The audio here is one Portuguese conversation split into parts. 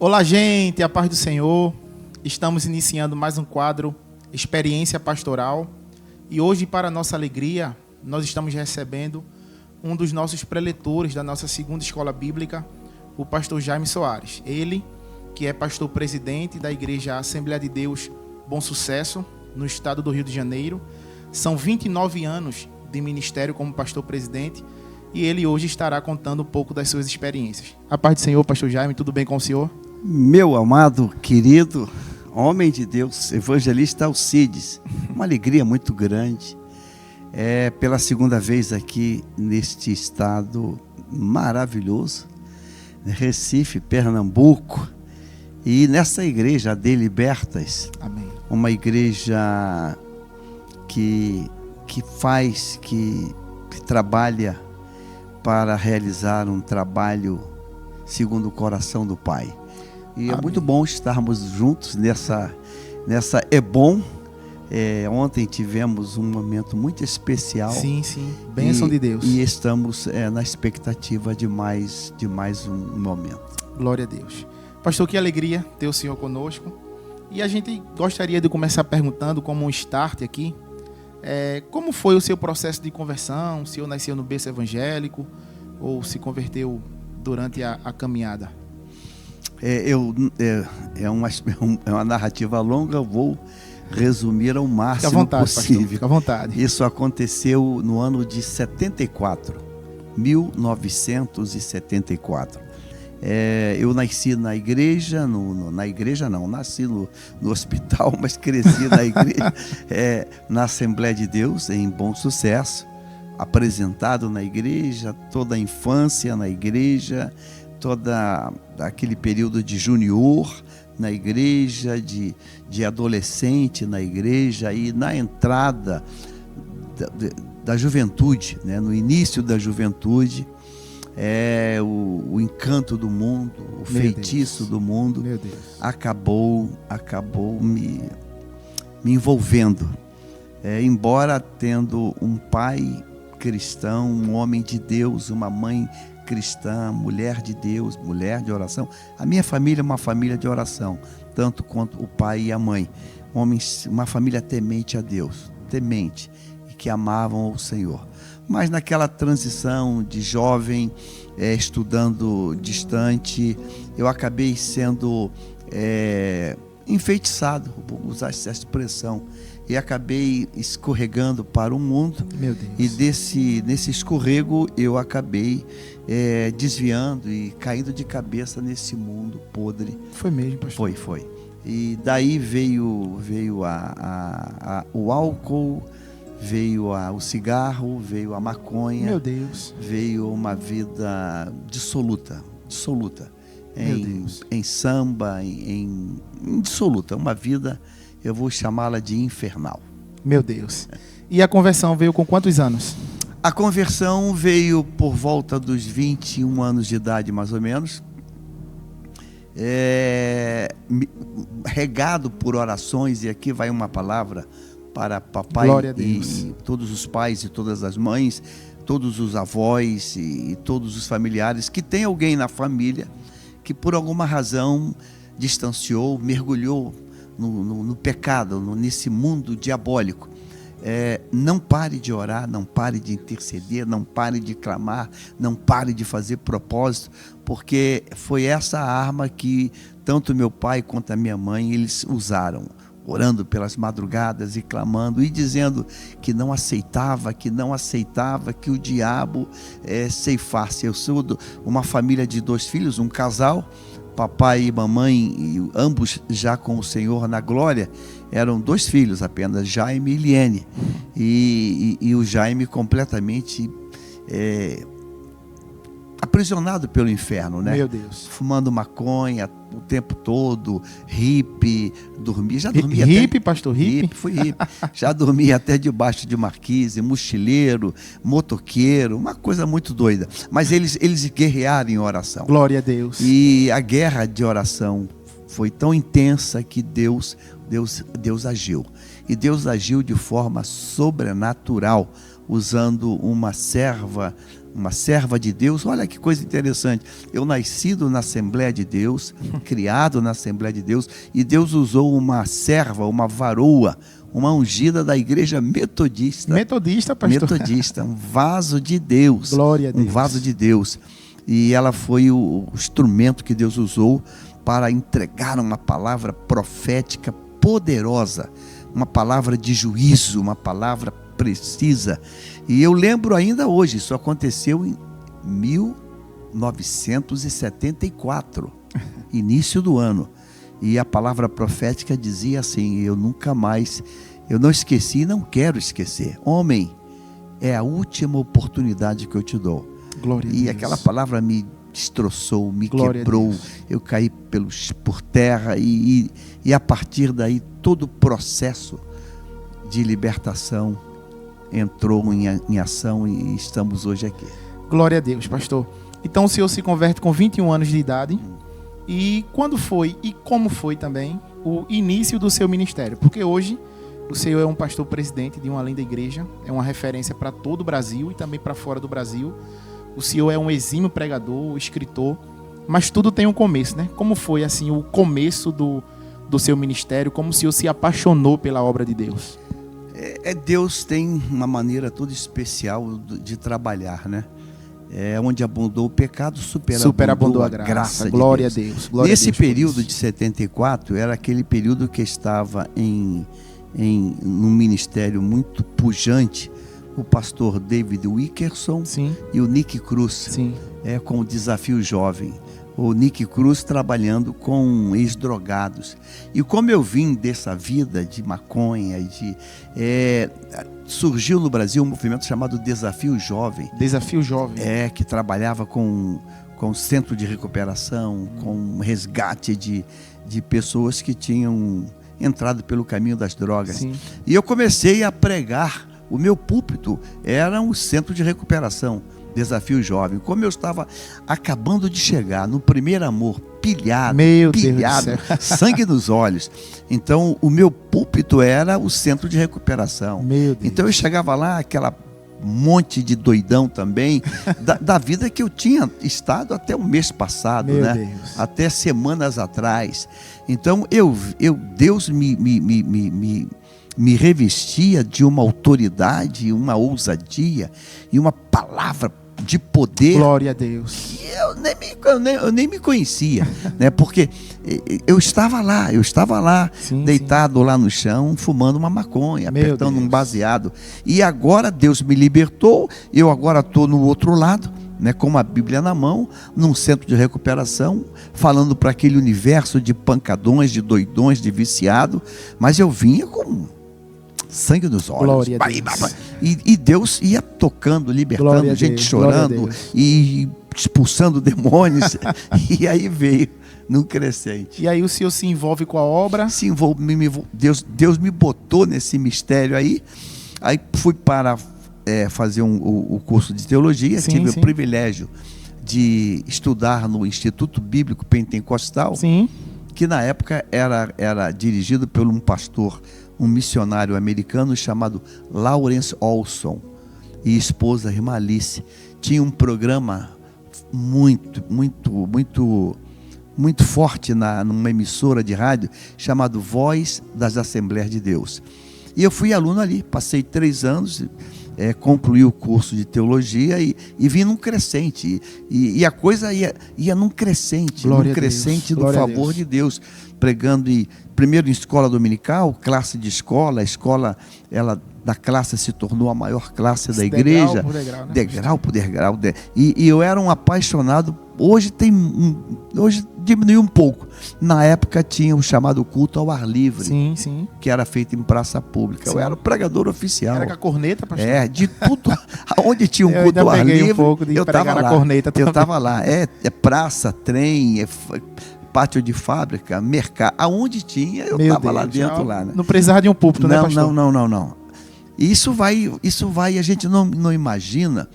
Olá, gente, a paz do Senhor. Estamos iniciando mais um quadro Experiência Pastoral. E hoje, para nossa alegria, nós estamos recebendo um dos nossos preletores da nossa segunda escola bíblica, o pastor Jaime Soares. Ele, que é pastor presidente da Igreja Assembleia de Deus Bom Sucesso, no estado do Rio de Janeiro. São 29 anos de ministério como pastor presidente e ele hoje estará contando um pouco das suas experiências. A paz do Senhor, pastor Jaime, tudo bem com o senhor? Meu amado, querido, homem de Deus, evangelista Alcides, uma alegria muito grande. É pela segunda vez aqui neste estado maravilhoso, Recife, Pernambuco, e nessa igreja de Libertas. Amém. Uma igreja que trabalha para realizar um trabalho segundo o coração do Pai. E Amém. É muito bom estarmos juntos nessa é bom. Ontem tivemos um momento muito especial. Sim, bênção de Deus. E estamos na expectativa de mais um momento. Glória a Deus. Pastor, que alegria ter o senhor conosco. E a gente gostaria de começar perguntando, como um start aqui, como foi o seu processo de conversão? O senhor nasceu no berço evangélico ou se converteu durante a caminhada? É uma narrativa longa, eu vou resumir ao máximo possível. Pastor, fica à vontade. Isso aconteceu no ano de 1974. Eu nasci na igreja, nasci no hospital, mas cresci na igreja, na Assembleia de Deus, em Bom Sucesso, apresentado na igreja, toda a infância na igreja, toda aquele período de junior na igreja, de adolescente na igreja, e na entrada da juventude, né? No início da juventude, o encanto do mundo, o feitiço do mundo acabou me envolvendo. Embora tendo um pai cristão, um homem de Deus, uma mãe cristã, mulher de Deus, mulher de oração, a minha família é uma família de oração, tanto quanto o pai e a mãe, uma família temente a Deus, temente, e que amavam o Senhor. Mas naquela transição de jovem, estudando distante, eu acabei sendo enfeitiçado, vou usar essa expressão, e acabei escorregando para o mundo. Meu Deus. E nesse escorrego eu acabei desviando e caindo de cabeça nesse mundo podre. Foi mesmo, pastor? Foi. E daí veio o álcool, veio o cigarro, veio a maconha. Meu Deus. Veio uma vida dissoluta. Meu Deus. Em samba, em dissoluta. Uma vida, eu vou chamá-la de infernal. Meu Deus. E a conversão veio com quantos anos? A conversão veio por volta dos 21 anos de idade, mais ou menos. Regado por orações, e aqui vai uma palavra para papai e todos os pais e todas as mães, todos os avós e todos os familiares, que tem alguém na família que por alguma razão distanciou, mergulhou no pecado, nesse mundo diabólico. Não pare de orar, não pare de interceder, não pare de clamar, não pare de fazer propósito, porque foi essa arma que tanto meu pai quanto a minha mãe, eles usaram, orando pelas madrugadas e clamando e dizendo que não aceitava que o diabo ceifasse. Eu sou uma família de 2 filhos, um casal, papai e mamãe, ambos já com o Senhor na glória. Eram 2 filhos apenas, Jaime e Liene, e o Jaime completamente aprisionado pelo inferno, né? Meu Deus. Fumando maconha o tempo todo, hippie, já dormia hippie, pastor, hippie? Fui hippie. Já dormia até debaixo de marquise, mochileiro, motoqueiro, uma coisa muito doida. Mas eles guerrearam em oração. Glória a Deus. E a guerra de oração foi tão intensa que Deus agiu. E Deus agiu de forma sobrenatural, usando uma serva, uma serva de Deus. Olha que coisa interessante. Eu nascido na Assembleia de Deus, criado na Assembleia de Deus, e Deus usou uma serva, uma varoa, uma ungida da igreja metodista. Metodista, pastor. Metodista, um vaso de Deus. Glória a Deus. Um vaso de Deus. E ela foi o instrumento que Deus usou para entregar uma palavra profética poderosa, uma palavra de juízo, uma palavra precisa. E eu lembro ainda hoje, isso aconteceu em 1974, início do ano. E a palavra profética dizia assim: eu não esqueci e não quero esquecer. Homem, é a última oportunidade que eu te dou. Glória a E Deus. aquela palavra me destroçou, me Glória quebrou, eu caí por terra e a partir daí todo o processo de libertação entrou em ação e estamos hoje aqui. Glória a Deus, pastor. Então o senhor se converte com 21 anos de idade. E quando foi e como foi também o início do seu ministério? Porque hoje o senhor é um pastor presidente de uma linda igreja, é uma referência para todo o Brasil e também para fora do Brasil. O senhor é um exímio pregador, escritor, mas tudo tem um começo, né? Como foi assim o começo do seu ministério? Como o senhor se apaixonou pela obra de Deus? Deus tem uma maneira toda especial de trabalhar, né? Onde abundou o pecado, superabundou a graça. Glória a Deus. Glória Nesse a Deus período de 74, era aquele período que estava num ministério muito pujante, o pastor David Wickerson. Sim. E o Nick Cruz. Sim. Com o Desafio Jovem. O Nick Cruz trabalhando com ex-drogados. E como eu vim dessa vida de maconha, surgiu no Brasil um movimento chamado Desafio Jovem. Desafio Jovem. Que trabalhava com centro de recuperação, com resgate de pessoas que tinham entrado pelo caminho das drogas. Sim. E eu comecei a pregar. O meu púlpito era um centro de recuperação, Desafio Jovem. Como eu estava acabando de chegar no primeiro amor, pilhado, sangue nos olhos. Então, o meu púlpito era o centro de recuperação. Meu Deus. Então, eu chegava lá, aquela monte de doidão também, da vida que eu tinha estado até o mês passado, meu né? Deus. Até semanas atrás. Então, Deus me revestia de uma autoridade, uma ousadia e uma palavra de poder. Glória a Deus. Que eu nem me conhecia, né? Porque eu estava lá, Sim, deitado lá no chão, fumando uma maconha, Meu apertando Deus. um baseado. E agora Deus me libertou, eu agora estou no outro lado, né, com uma Bíblia na mão, num centro de recuperação, falando para aquele universo de pancadões, de doidões, de viciado, mas eu vinha com sangue nos olhos. Glória a Deus. E Deus ia tocando, libertando, Glória a gente Deus, chorando glória a Deus. e expulsando demônios. E aí veio num crescente. E aí o senhor se envolve com a obra? Deus me botou nesse mistério aí. Aí fui para fazer o curso de teologia. Sim, tive sim. o privilégio de estudar no Instituto Bíblico Pentecostal, Sim. que na época era dirigido por um pastor, um missionário americano chamado Lawrence Olson, e esposa irmã Alice. Tinha um programa muito forte numa emissora de rádio chamado Voz das Assembleias de Deus. E eu fui aluno ali, passei 3 anos, concluí o curso de teologia e vim num crescente. E a coisa ia num crescente, Glória num a Deus, crescente do glória a favor Deus. de Deus, pregando primeiro em escola dominical, classe de escola, a escola da classe se tornou a maior classe da igreja, degrau por degrau, e eu era um apaixonado. Hoje diminuiu um pouco. Na época tinha o chamado culto ao ar livre, Sim, sim. que era feito em praça pública. Sim. Eu era o pregador oficial. Era com a corneta, pastor? De tudo. Aonde tinha um Eu culto ainda ao ar peguei um livre, pouco de eu pregar estava na lá. corneta Eu também. estava lá. É praça, trem, pátio de fábrica, mercado. Aonde tinha, eu estava lá dentro, lá, né? Não precisava de um púlpito, né, pastor? Não. E isso vai, a gente não imagina.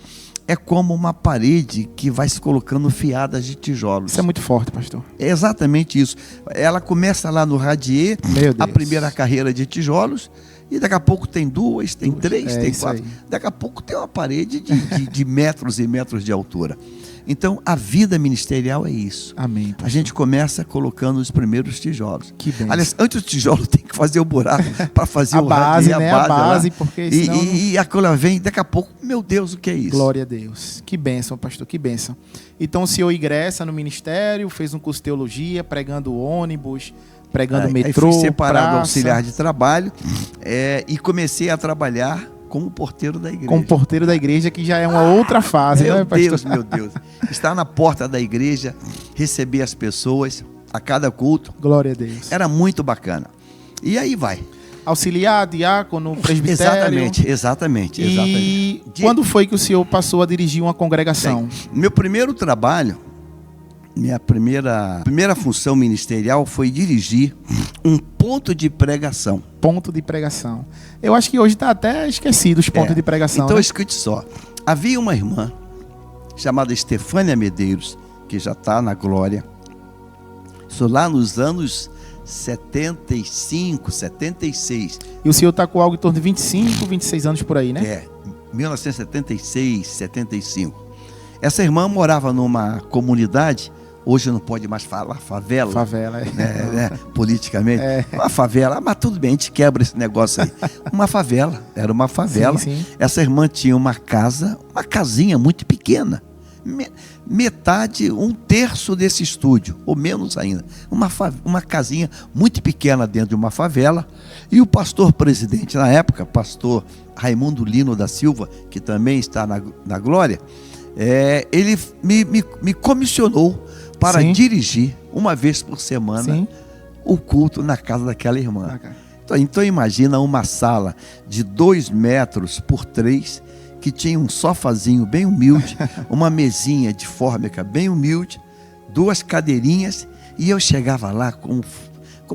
É como uma parede que vai se colocando fiadas de tijolos. Isso é muito forte, pastor. É exatamente isso. Ela começa lá no radier, Meu a Deus. primeira carreira de tijolos, E daqui a pouco tem 2, tem 3, tem isso 4. aí. Daqui a pouco tem uma parede de metros e metros de altura. Então, a vida ministerial é isso. Amém, pastor. A gente começa colocando os primeiros tijolos. Que bênção. Aliás, antes do tijolo tem que fazer o buraco para fazer A o base, radinho, né? A base, lá. porque senão não- E aquela vem, daqui a pouco, meu Deus, o que é isso? Glória a Deus. Que bênção, pastor, que bênção. Então o senhor ingressa no ministério, fez um curso de teologia, pregando ônibus, pregando metrô, Aí fui separado praça, auxiliar de trabalho e comecei a trabalhar como porteiro da igreja. como porteiro da igreja, que já é uma outra fase, né, Meu pastor? Deus, meu Deus. Estar na porta da igreja, receber as pessoas a cada culto, Glória a Deus. era muito bacana. E aí vai. Auxiliar, diácono, presbitério. Exatamente. E quando foi que o senhor passou a dirigir uma congregação? Meu primeiro trabalho, minha primeira função ministerial foi dirigir um ponto de pregação. Ponto de pregação. Eu acho que hoje está até esquecido os pontos de pregação. Então, né? escute só. Havia uma irmã chamada Estefânia Medeiros, que já está na glória. Isso lá nos anos 75, 76. E o senhor está com algo em torno de 25, 26 anos por aí, né? 1976, 75. Essa irmã morava numa comunidade, hoje não pode mais falar favela. Favela, Politicamente. Uma favela, mas tudo bem, a gente quebra esse negócio aí. Uma favela, era uma favela. Sim. Essa irmã tinha uma casa, uma casinha muito pequena. Metade, 1/3 desse estúdio, ou menos ainda. Uma casinha muito pequena dentro de uma favela. E o pastor presidente na época, pastor Raimundo Lino da Silva, que também está na glória, ele me comissionou para dirigir uma vez por semana o culto na casa daquela irmã. Então imagina uma sala de 2 metros por 3, que tinha um sofazinho bem humilde, uma mesinha de fórmica bem humilde, 2 cadeirinhas, e eu chegava lá como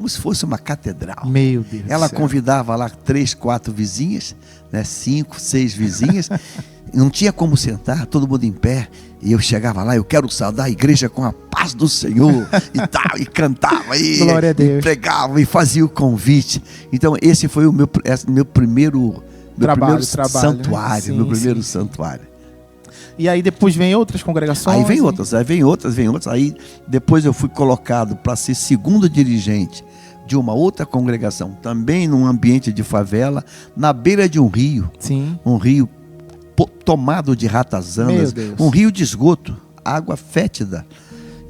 se fosse uma catedral. Meu Deus. Ela convidava lá 3, 4 vizinhas, 5, 6 vizinhas. Não tinha como sentar, todo mundo em pé. E eu chegava lá, eu quero saudar a igreja com a paz do Senhor e tal, e cantava, e pregava, e fazia o convite. Então esse foi o meu primeiro trabalho, santuário, meu primeiro santuário. E aí depois vem outras congregações? Aí vem outras. Aí depois eu fui colocado para ser segundo dirigente de uma outra congregação, também num ambiente de favela, na beira de um rio. Um rio tomado de ratazanas, um rio de esgoto, água fétida.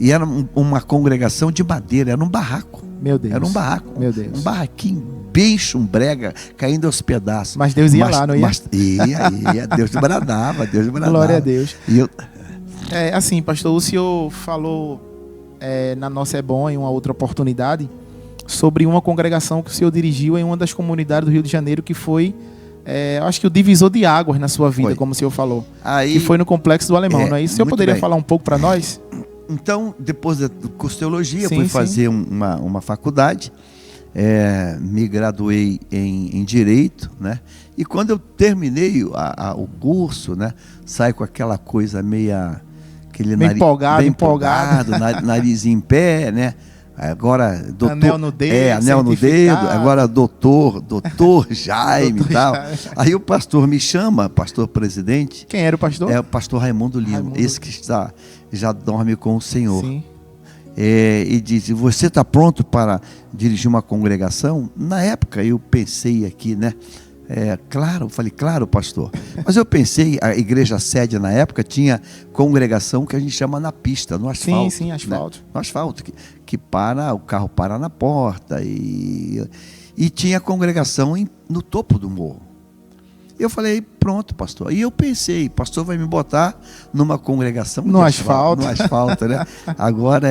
E era uma congregação de madeira, era um barraco. Meu Deus. Era um barraco. Meu Deus. Um barraquinho bem chumbrega, caindo aos pedaços. Mas Deus ia lá, não ia? Ia. Deus bradava. Glória a Deus. E eu... assim, pastor, o senhor falou na nossa É Bom, em uma outra oportunidade, sobre uma congregação que o senhor dirigiu em uma das comunidades do Rio de Janeiro, que foi, acho que o divisor de águas na sua vida, como o senhor falou. Que foi no Complexo do Alemão, não é isso? O senhor poderia falar um pouco para nós? Então, depois do curso de teologia, fui fazer uma faculdade, me graduei em Direito, né? E quando eu terminei o curso, né, saí com aquela coisa aquele bem empolgado, nariz em pé, né? Agora, doutor, anel no dedo, anel no dedo, agora doutor Jaime e tal. Aí o pastor me chama, pastor presidente. Quem era o pastor? É o pastor Raimundo Lino, esse que já dorme com o Senhor. Sim. E diz: você está pronto para dirigir uma congregação? Na época eu pensei aqui, né? Claro, eu falei, claro, pastor. Mas eu pensei, a igreja sede na época tinha congregação que a gente chama na pista, no asfalto. Sim, asfalto. Né? No asfalto, que o carro para na porta. E tinha congregação no topo do morro. Eu falei, pronto, pastor. E eu pensei, pastor vai me botar numa congregação no asfalto. No asfalto, né? Agora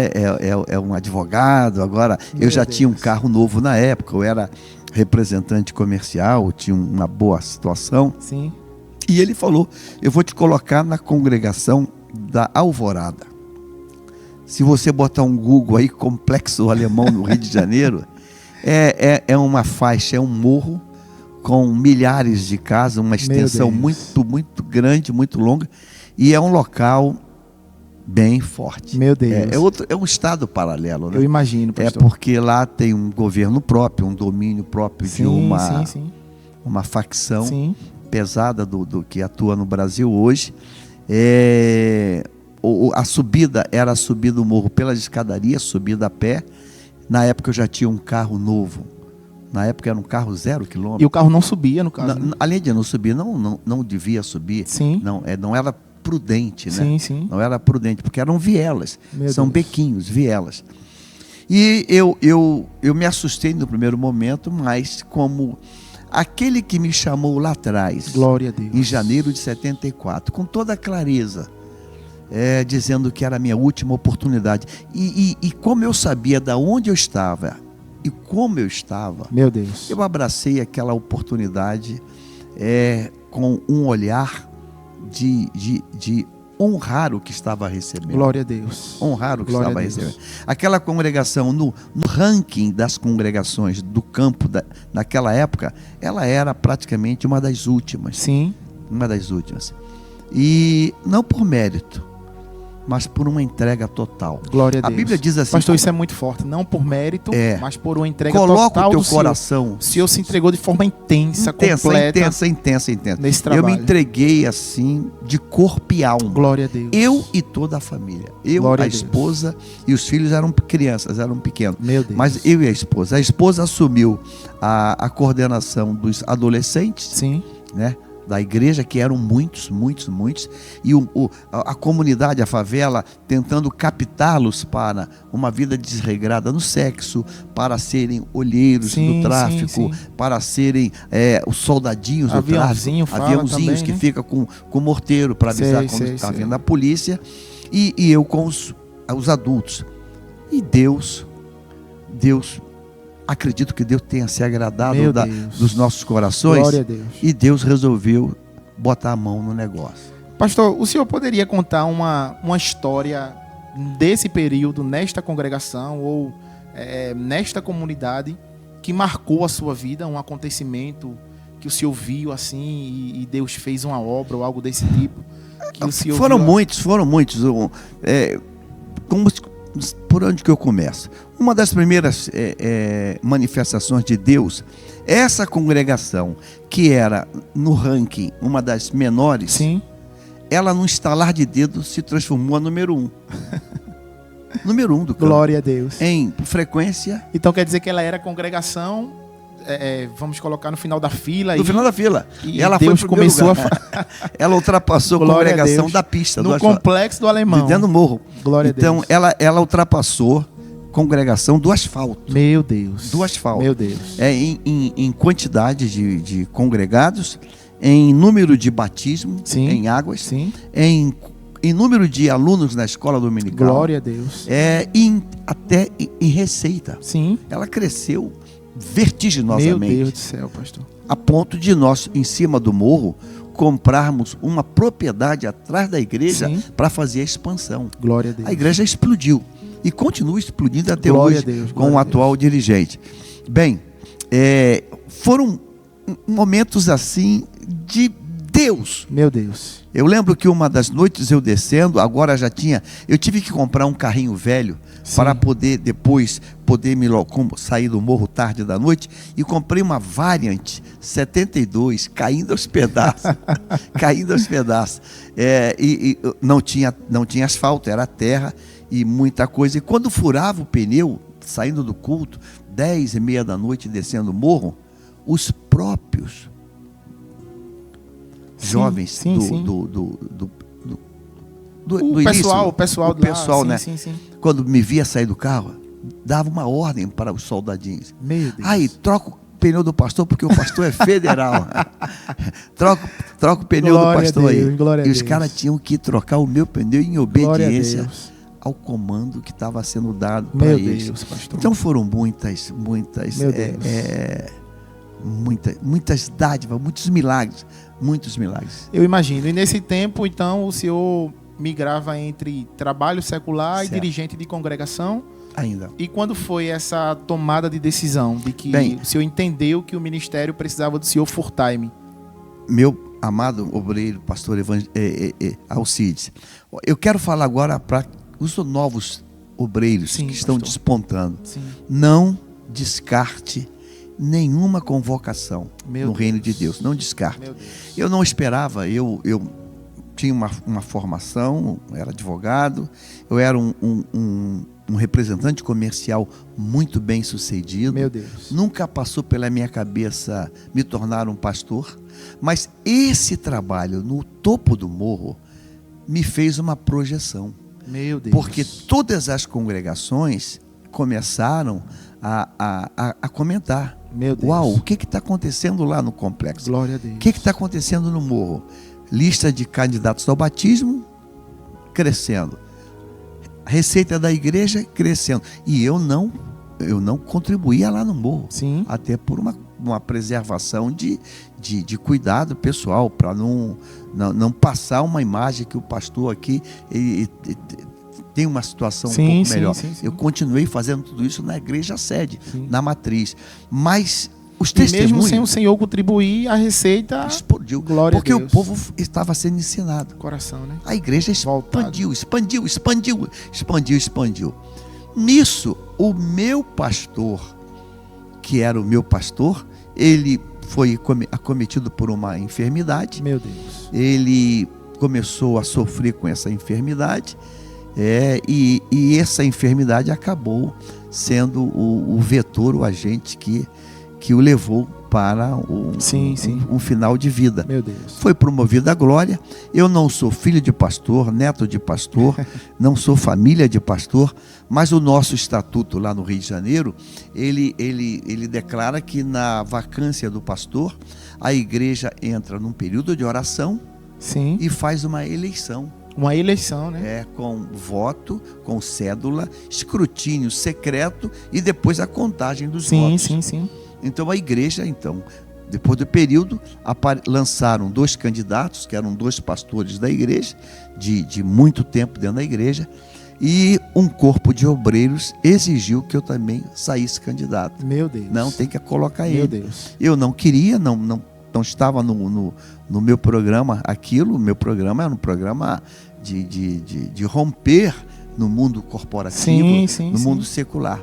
é um advogado, agora eu já tinha um carro novo na época, eu era representante comercial, tinha uma boa situação. Sim. E ele falou, eu vou te colocar na congregação da Alvorada. Se você botar um Google aí, Complexo Alemão no Rio de Janeiro, é uma faixa, é um morro com milhares de casas, uma extensão muito, muito grande, muito longa, e é um local bem forte. Meu Deus. É um estado paralelo, né? Eu imagino, pastor. Porque lá tem um governo próprio, um domínio próprio de uma... Sim. uma facção Sim. pesada do que atua no Brasil hoje. A subida era a subida do morro pelas escadarias, subida a pé. Na época eu já tinha um carro novo. Na época era um carro 0 quilômetro. E o carro não subia, no caso, né? Além de não subir, não devia subir. Sim. Não era prudente, né? Sim, sim. Não era prudente, porque eram vielas. Meu São Deus. bequinhos, vielas. E eu me assustei no primeiro momento, mas como aquele que me chamou lá atrás, Glória a Deus. em janeiro de 74, com toda a clareza, dizendo que era a minha última oportunidade. E como eu sabia de onde eu estava e como eu estava, Meu Deus. eu abracei aquela oportunidade com um olhar de honrar o que estava recebendo. Glória a Deus. Honrar o que Glória estava a Deus. recebendo. Aquela congregação, no ranking das congregações do campo naquela época, ela era praticamente uma das últimas. Sim. Uma das últimas. E não por mérito, mas por uma entrega total. Glória a Deus. A Bíblia diz assim... Pastor, isso é muito forte. Não por mérito, mas por uma entrega coloca total o teu do coração. O Senhor se entregou de forma intensa, completa. Intensa. Nesse trabalho. Eu me entreguei assim, de corpo e alma. Glória a Deus. Eu e toda a família. Glória a a Deus. esposa e os filhos eram crianças, eram pequenos. Meu Deus. Mas eu e a esposa. A esposa assumiu a coordenação dos adolescentes, Sim. né? Da igreja, que eram muitos, e a comunidade, a favela, tentando captá-los para uma vida desregrada no sexo, para serem olheiros do tráfico, sim. para serem os soldadinhos do Aviãozinho, tráfico, aviãozinhos também, que fica com morteiro para avisar quando está vindo a polícia, e eu com os adultos. E Deus, acredito que Deus tenha se agradado dos nossos corações. Glória a Deus. E Deus resolveu botar a mão no negócio. Pastor, o senhor poderia contar uma história desse período, nesta congregação ou nesta comunidade, que marcou a sua vida, um acontecimento que o senhor viu assim e Deus fez uma obra ou algo desse tipo? Que o senhor foram muitos. Por onde que eu começo? Uma das primeiras manifestações de Deus, essa congregação, que era no ranking uma das menores, sim, ela num estalar de dedos se transformou a número 1. Número 1 do campo. Glória a Deus. Em frequência. Então quer dizer que ela era congregação, vamos colocar no final da fila. No final da fila. E ela Deus foi começou ela ultrapassou a congregação da pista. No complexo do Alemão. De dentro do morro. Glória a Deus. Então ela ultrapassou congregação do asfalto. Meu Deus. Do asfalto. Meu Deus. Em quantidade de congregados, em número de batismo, sim, em águas, sim, em número de alunos na escola dominical. Glória a Deus. Até em receita. Sim. Ela cresceu vertiginosamente. Meu Deus do céu, pastor. A ponto de nós, em cima do morro, comprarmos uma propriedade atrás da igreja para fazer a expansão. Glória a Deus. A igreja explodiu e continua explodindo até Glória hoje a Deus, com o atual dirigente. Bem, foram momentos assim de Deus. Meu Deus. Eu lembro que uma das noites eu descendo, eu tive que comprar um carrinho velho para poder depois sair do morro tarde da noite, e comprei uma Variant 72 caindo aos pedaços. E não tinha asfalto, era terra e muita coisa. E quando furava o pneu, saindo do culto, 10h30 da noite, descendo o morro, os próprios jovens do início, o pessoal, né? Quando me via sair do carro, dava uma ordem para os soldadinhos. Meu Deus. Aí, troca o pneu do pastor, porque o pastor é federal. troca o pneu Glória do pastor a Deus, aí. glória a E os Deus. caras tinham que trocar o meu pneu em obediência ao comando que estava sendo dado para eles. Deus, pastor. Então foram muitas dádivas, muitos milagres. Eu imagino. E nesse tempo, então, o senhor migrava entre trabalho secular e dirigente de congregação? Ainda. E quando foi essa tomada de decisão de que o senhor entendeu que o ministério precisava do senhor full time? Meu amado obreiro, pastor Alcides, eu quero falar agora para os novos obreiros que estão despontando. Sim. Não descarte nenhuma convocação Meu no Deus. reino de Deus. Não descarte. Meu Deus. Eu não esperava, eu tinha uma formação, era advogado, eu era um representante comercial muito bem sucedido. Meu Deus. Nunca passou pela minha cabeça me tornar um pastor, mas esse trabalho no topo do morro me fez uma projeção. Meu Deus. Porque todas as congregações começaram a comentar. Meu Deus. Uau, o que está acontecendo lá no complexo? Glória a Deus. O que está acontecendo no morro? Lista de candidatos ao batismo crescendo. Receita da igreja crescendo. E eu não contribuía lá no morro. Sim. Até por uma preservação de cuidado pessoal, para não passar uma imagem que o pastor aqui tem uma situação um pouco melhor. Sim. Eu continuei fazendo tudo isso na igreja sede, Sim. na matriz. Mas os E testemunhos... mesmo sem o Senhor contribuir, a receita explodiu. Glória porque a Deus. o povo estava sendo ensinado. Coração, né? A igreja Voltado. expandiu. Nisso, o meu pastor, que era o meu pastor, ele foi acometido por uma enfermidade. Meu Deus. Ele começou a sofrer com essa enfermidade, e essa enfermidade acabou sendo o vetor, o agente que o levou para um final de vida. Meu Deus. Foi promovido à glória. Eu não sou filho de pastor, neto de pastor, não sou família de pastor, mas o nosso estatuto lá no Rio de Janeiro, ele declara que na vacância do pastor, a igreja entra num período de oração. Sim. E faz uma eleição. Uma eleição, né? Com voto, com cédula, escrutínio secreto e depois a contagem dos votos. Sim. Então a igreja, depois do período, lançaram 2 candidatos, que eram 2 pastores da igreja, de muito tempo dentro da igreja, e um corpo de obreiros exigiu que eu também saísse candidato. Meu Deus. Não, tem que colocar ele. Meu Deus. Eu não queria, não estava no meu programa aquilo. O meu programa era um programa de romper no mundo corporativo, no mundo secular.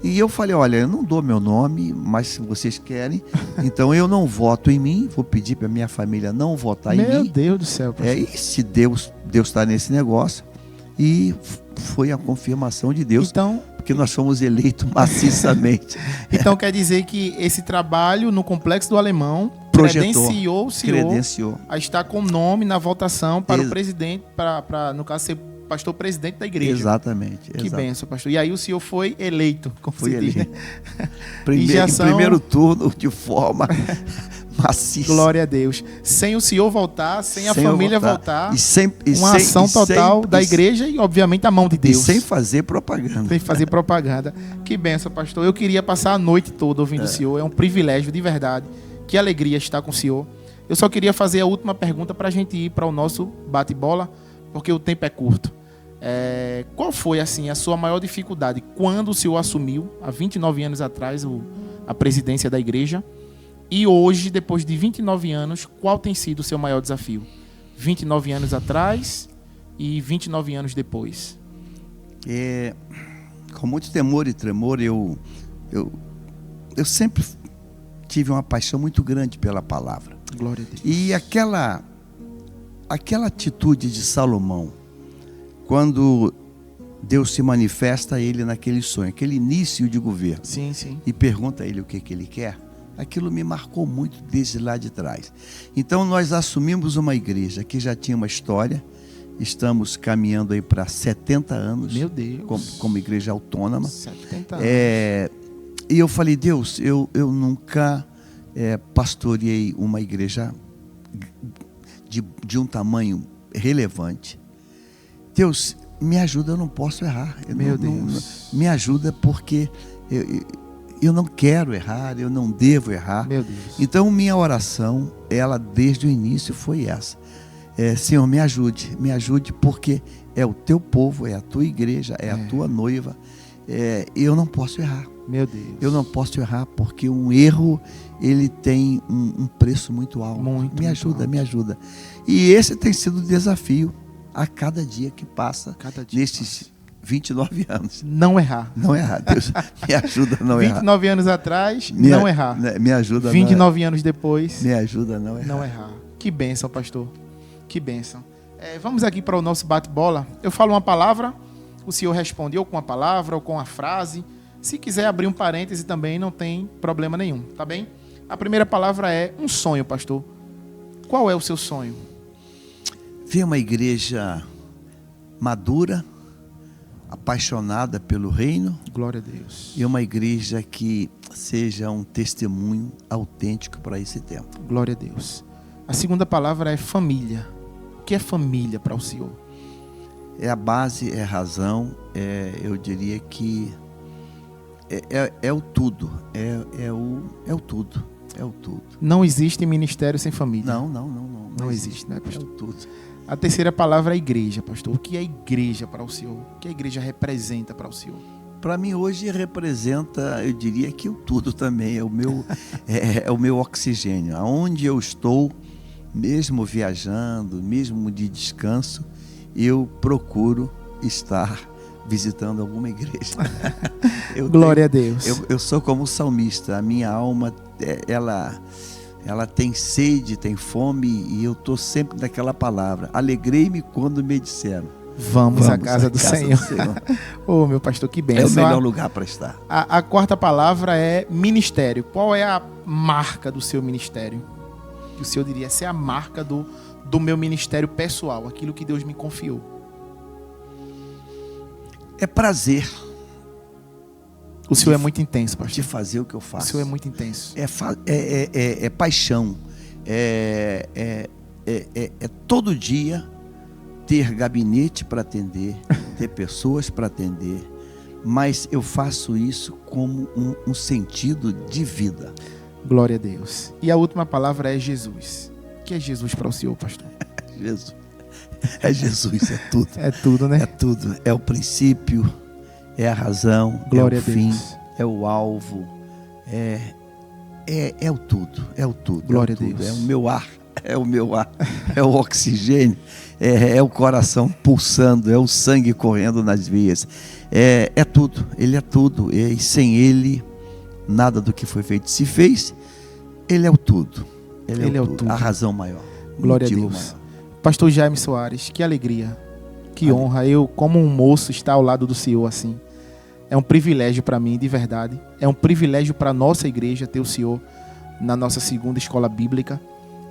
E eu falei, olha, eu não dou meu nome, mas se vocês querem, então eu não voto em mim, vou pedir para minha família não votar em mim. Meu Deus do céu. E se Deus está nesse negócio, e foi a confirmação de Deus, então, porque nós fomos eleitos maciçamente. Então quer dizer que esse trabalho no Complexo do Alemão credenciou o senhor a estar com nome na votação para o presidente, para no caso ser pastor presidente da igreja. Exatamente. Que bênção, pastor. E aí o senhor foi eleito, como fui se diz, eleito. né? Em primeiro turno, de forma maciça. Glória a Deus. Sem o senhor voltar, sem a família voltar, uma sem ação total da igreja e, obviamente, a mão de Deus. E sem fazer propaganda. Sem fazer propaganda. Que bênção, pastor. Eu queria passar a noite toda ouvindo o senhor. É um privilégio, de verdade. Que alegria estar com o senhor. Eu só queria fazer a última pergunta para a gente ir para o nosso bate-bola, porque o tempo é curto. Qual foi, assim, a sua maior dificuldade quando o senhor assumiu, há 29 anos atrás, a presidência da igreja? E hoje, depois de 29 anos, qual tem sido o seu maior desafio? 29 anos atrás e 29 anos depois. Com muito temor e tremor, eu sempre tive uma paixão muito grande pela palavra. Glória a Deus. E aquela atitude de Salomão, quando Deus se manifesta a ele naquele sonho, aquele início de governo, sim. E pergunta a ele o que ele quer, aquilo me marcou muito desde lá de trás. Então nós assumimos uma igreja que já tinha uma história, estamos caminhando aí para 70 anos. Meu Deus. Como igreja autônoma. 70 anos. E eu falei, Deus, eu nunca pastoreei uma igreja de um tamanho relevante. Deus, me ajuda, eu não posso errar. Deus. Me ajuda porque eu não quero errar, eu não devo errar. Meu Deus. Então, minha oração, ela desde o início foi essa. Senhor, me ajude porque é o teu povo, é a tua igreja, é a tua noiva. Eu não posso errar. Meu Deus. Eu não posso errar porque um erro, ele tem um preço muito alto. Me ajuda. E esse tem sido o desafio a cada dia que passa, nesses 29 anos. Não errar. Não errar. Deus me ajuda a não errar. 29 anos atrás, não errar. Me ajuda 29 anos depois, me ajuda a não errar. Não errar. Que bênção, pastor. Que bênção. Vamos aqui para o nosso bate-bola. Eu falo uma palavra, o senhor responde ou com a palavra ou com a frase. Se quiser abrir um parêntese também, não tem problema nenhum, tá bem? A primeira palavra é um sonho, pastor. Qual é o seu sonho? Ver uma igreja madura, apaixonada pelo reino. Glória a Deus. E uma igreja que seja um testemunho autêntico para esse tempo. Glória a Deus. A segunda palavra é família. O que é família para o senhor? É a base, é a razão, eu diria que é o tudo. É o tudo. É o tudo. Não existe ministério sem família. Não existe, né, pastor? É o tudo. A terceira palavra é igreja, pastor. O que é igreja para o senhor? O que a igreja representa para o senhor? Para mim hoje representa, eu diria que o tudo também. É o meu, é o meu oxigênio. Aonde eu estou, mesmo viajando, mesmo de descanso, eu procuro estar visitando alguma igreja. Glória a Deus. Eu sou como o salmista. A minha alma, ela tem sede, tem fome, e eu estou sempre naquela palavra. Alegrei-me quando me disseram: Vamos à casa do Senhor. Oh, meu pastor, que bênção. É o melhor lugar para estar. A quarta palavra é ministério. Qual é a marca do seu ministério? Que o senhor diria, essa é a marca do meu ministério pessoal, aquilo que Deus me confiou. É prazer. O senhor é muito intenso, pastor. De fazer o que eu faço. O senhor é muito intenso. É paixão. É todo dia ter gabinete para atender, ter pessoas para atender, mas eu faço isso como um sentido de vida. Glória a Deus. E a última palavra é Jesus. O que é Jesus para o senhor, pastor? Jesus. É Jesus, é tudo. É tudo, né? É tudo. É o princípio, é a razão, glória é o fim, Deus. É o alvo, é o tudo, é o tudo. Glória a Deus. É o meu ar, é o oxigênio, é o coração pulsando, é o sangue correndo nas veias. É tudo, ele é tudo. E sem ele, nada do que foi feito se fez. Ele é o tudo. Ele é o tudo. A razão maior. Glória a Deus. Maior. Pastor Jaime Soares, que alegria, que honra. Eu, como um moço, estar ao lado do senhor assim. É um privilégio para mim, de verdade. É um privilégio para a nossa igreja ter o senhor na nossa segunda escola bíblica.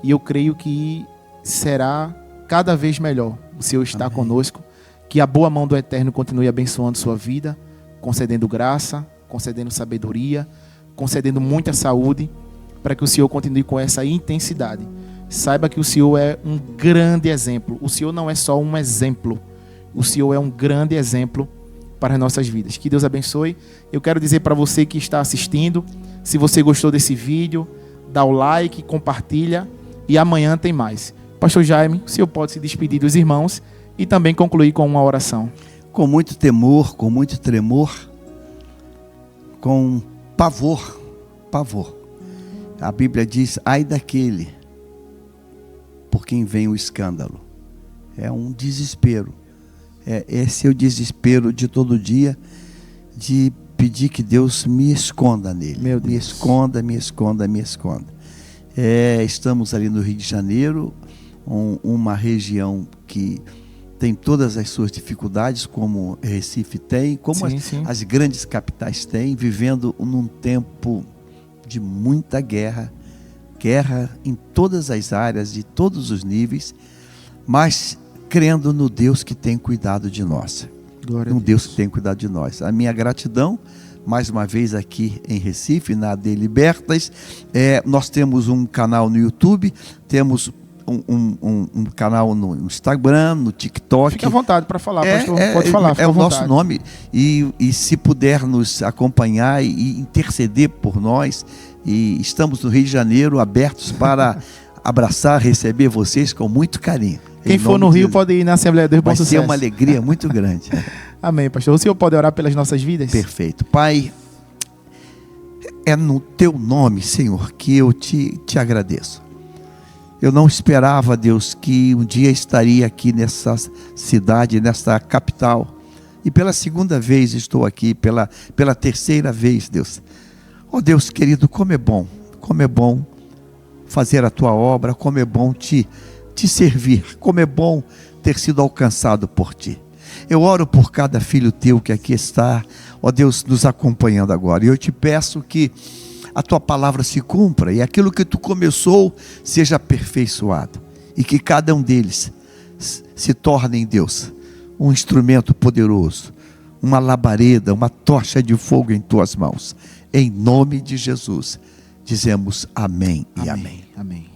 E eu creio que será cada vez melhor o senhor estar conosco. Que a boa mão do Eterno continue abençoando sua vida, concedendo graça, concedendo sabedoria, concedendo muita saúde, para que o senhor continue com essa intensidade. Saiba que o senhor é um grande exemplo. O senhor não é só um exemplo. O senhor é um grande exemplo para as nossas vidas. Que Deus abençoe. Eu quero dizer para você que está assistindo, se você gostou desse vídeo, dá o like, compartilha, e amanhã tem mais. Pastor Jaime, o senhor pode se despedir dos irmãos e também concluir com uma oração. Com muito temor, com muito tremor, com pavor. A Bíblia diz: ai daquele por quem vem o escândalo. É um desespero. Esse é o desespero de todo dia, de pedir que Deus me esconda nele. Meu Deus. Me esconda. Estamos ali no Rio de Janeiro, uma região que tem todas as suas dificuldades, como Recife tem, como as grandes capitais têm, vivendo num tempo de muita guerra em todas as áreas, de todos os níveis, mas crendo no Deus que tem cuidado de nós. No Deus que tem cuidado de nós. A minha gratidão, mais uma vez aqui em Recife, na AD Libertas. Nós temos um canal no YouTube, temos um canal no Instagram, no TikTok. Fique à vontade para falar, pastor. Pode falar, é o nosso nome. E se puder nos acompanhar e interceder por nós, e estamos no Rio de Janeiro, abertos para abraçar, receber vocês com muito carinho. Quem for no Rio pode ir na Assembleia de Deus. Vai ser uma alegria muito grande. Amém, pastor. O senhor pode orar pelas nossas vidas? Perfeito. Pai, é no teu nome, Senhor, que eu te agradeço. Eu não esperava, Deus, que um dia estaria aqui nessa cidade, nessa capital, E pela segunda vez estou aqui, pela terceira vez, Deus. Ó Deus querido, como é bom fazer a tua obra, como é bom te servir, como é bom ter sido alcançado por ti. Eu oro por cada filho teu que aqui está, ó Deus, nos acompanhando agora. E eu te peço que a tua palavra se cumpra e aquilo que tu começou seja aperfeiçoado. E que cada um deles se torne em Deus um instrumento poderoso, uma labareda, uma tocha de fogo em tuas mãos. Em nome de Jesus, dizemos amém e amém. Amém.